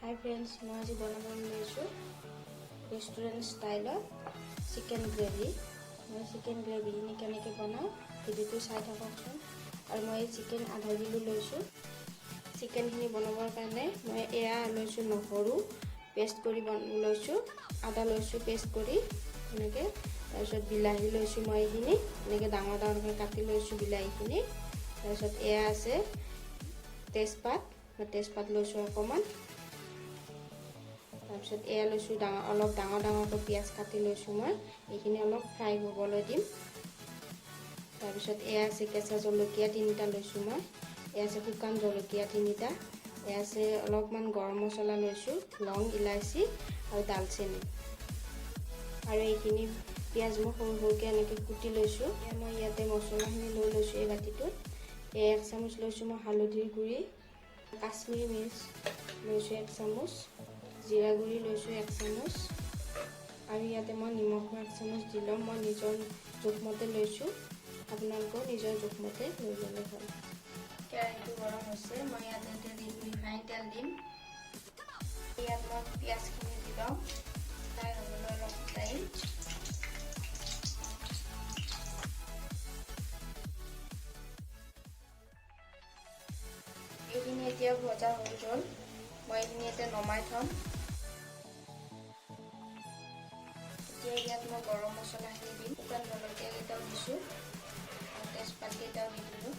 Hi friends, মই আজি বনাব লৈছো ৰেষ্টুৰেণ্ট ষ্টাইলত চিকেন গ্ৰেভি। মই চিকেন গ্ৰেভিখিনি কেনেকৈ বনাওঁ ভিডিঅ'টো চাই থাককচোন। আৰু মই চিকেন আধা কিলো লৈছোঁ। চিকেনখিনি বনাবৰ কাৰণে মই এয়া লৈছোঁ নহৰু পেষ্ট কৰি লৈছোঁ, আদা লৈছোঁ পেষ্ট কৰি এনেকৈ। তাৰপিছত বিলাহী লৈছোঁ মই এইখিনি এনেকৈ ডাঙৰ ডাঙৰকৈ কাটি লৈছোঁ বিলাহীখিনি। তাৰপিছত এয়া আছে তেজপাত লৈছোঁ অকণমান। তাৰপিছত এয়া লৈছোঁ অলপ ডাঙৰ ডাঙৰকৈ পিঁয়াজ কাটি লৈছোঁ মই, এইখিনি অলপ ফ্ৰাই হ'বলৈ দিম। তাৰপিছত এয়া আছে কেঁচা জলকীয়া 3টা লৈছোঁ মই, এয়া আছে শুকান জলকীয়া 3টা, এয়া আছে অলপমান গৰম মছলা লৈছোঁ, লং ইলাচি আৰু দালচেনি। আৰু এইখিনি পিঁয়াজ মই সৰু সৰুকৈ এনেকৈ কুটি লৈছোঁ। মই ইয়াতে মছলাখিনি লৈ লৈছোঁ এই বাতিটোত। 1 চামুচ লৈছোঁ মই হালধিৰ গুড়ি, কাশ্মীৰী মিৰ্চ লৈছোঁ 1 চামুচ, জিৰা গুড়ি লৈছোঁ 1 চামুচ, আৰু ইয়াতে মই নিমখো 1 চামুচ দি ল'ম। মই নিজৰ জোখমতে লৈছোঁ, আপোনালোকেও নিজৰ জোখমতে লৈ ল'লে হ'ল। কেৰাহীটো গৰম হৈছে, মই ইয়াতে ৰিফাইন তেল দিম। ইয়াত মই পিঁয়াজখিনি দি ল'ম, ফ্ৰাই হ'বলৈ অলপ টাইম। এইখিনি এতিয়া ভজা হৈ গ'ল, মই এইখিনি এতিয়া নমাই থ'ম। এতিয়া ইয়াত মই গৰম মছলাখিনি দিম, শুকান জলকীয়া কেইটাও দিছোঁ আৰু তেজপাত কেইটাও দি দিলোঁ।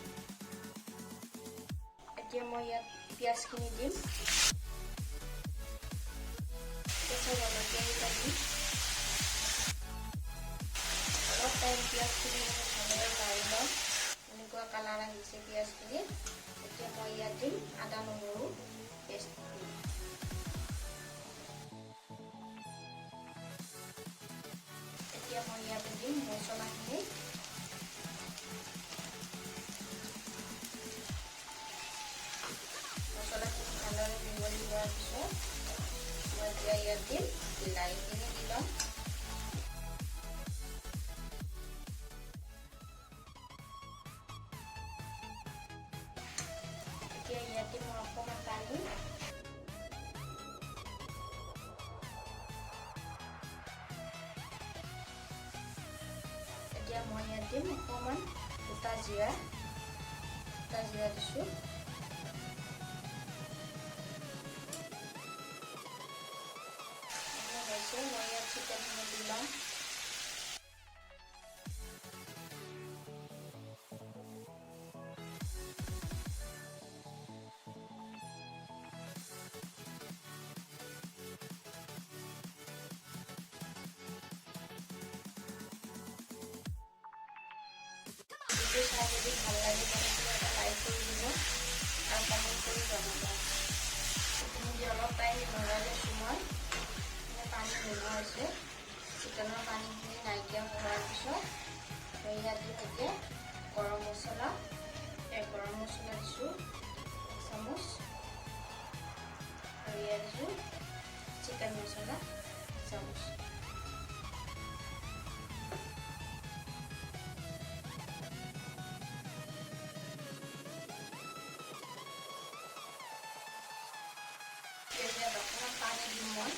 এতিয়া মই ইয়াত পিঁয়াজখিনি দিম, কেঁচা জলকীয়া কেইটা দিম। অলপ টাইম পিঁয়াজখিনি ভালদৰে ভাজি ল'ম, এনেকুৱা কালাৰ আহিছে পিঁয়াজখিনি। এতিয়া মই ইয়াত দিম আদা নহৰু পেষ্ট দিম। এতিয়া মই ইয়াতে দিম মছলাখিনি। মছলাখিনি ভালদৰে মিহলি হোৱাৰ পিছত মই এতিয়া ইয়াত দিম বিলাহীখিনি দি ল'ম। এতিয়া ইয়াত দিম অকণমান পানী। এতিয়া মই ইয়াত দিম অকণমান গোটা জিৰা দিছোঁ। মই ইয়াত চিকেনখিনি দি ল'ম। ভিডিঅ' চাই যদি ভাল লাগে তেনেহ'লে এটা লাইক কৰি দিব আৰু কমেণ্ট কৰি জনাব। এইখিনি দি অলপ টাইম লৰাই লৈছোঁ মই, পানী নোহোৱা হৈছে। চিকেনৰ পানীখিনি নাইকিয়া হোৱাৰ পিছত মই ইয়াত দিম এতিয়া গৰম মছলা দিছোঁ 1 চামুচ, আৰু ইয়াত দিছোঁ চিকেন মছলা 1 চামুচ। ইয়াত অকণমান পানী দিম মই,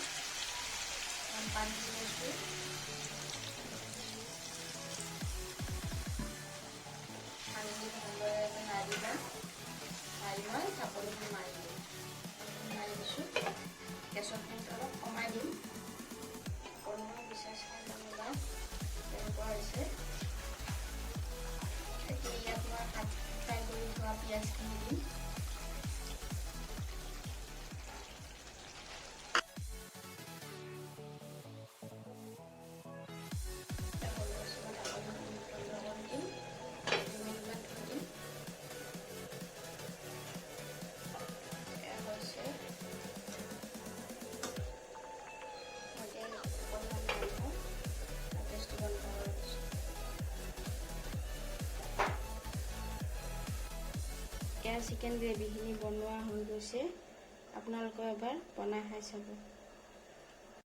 পানী দি লৈছোঁ। পানীখিনি ভালদৰে নাড়ি মই ঢাকনিখন মাৰি দিছোঁ। গেছৰ ফ্লেমটো অলপ কমাই দিম, অকণমান বিচাৰ চাই ল'ম এবাৰ তেনেকুৱা হৈছে। এতিয়া ইয়াত মই ফ্ৰাই কৰি থোৱা পিঁয়াজখিনি দিম। চিকেন গ্ৰেভিখিনি বনোৱা হৈ গৈছে, আপোনালোকে এবাৰ বনাই খাই চাব।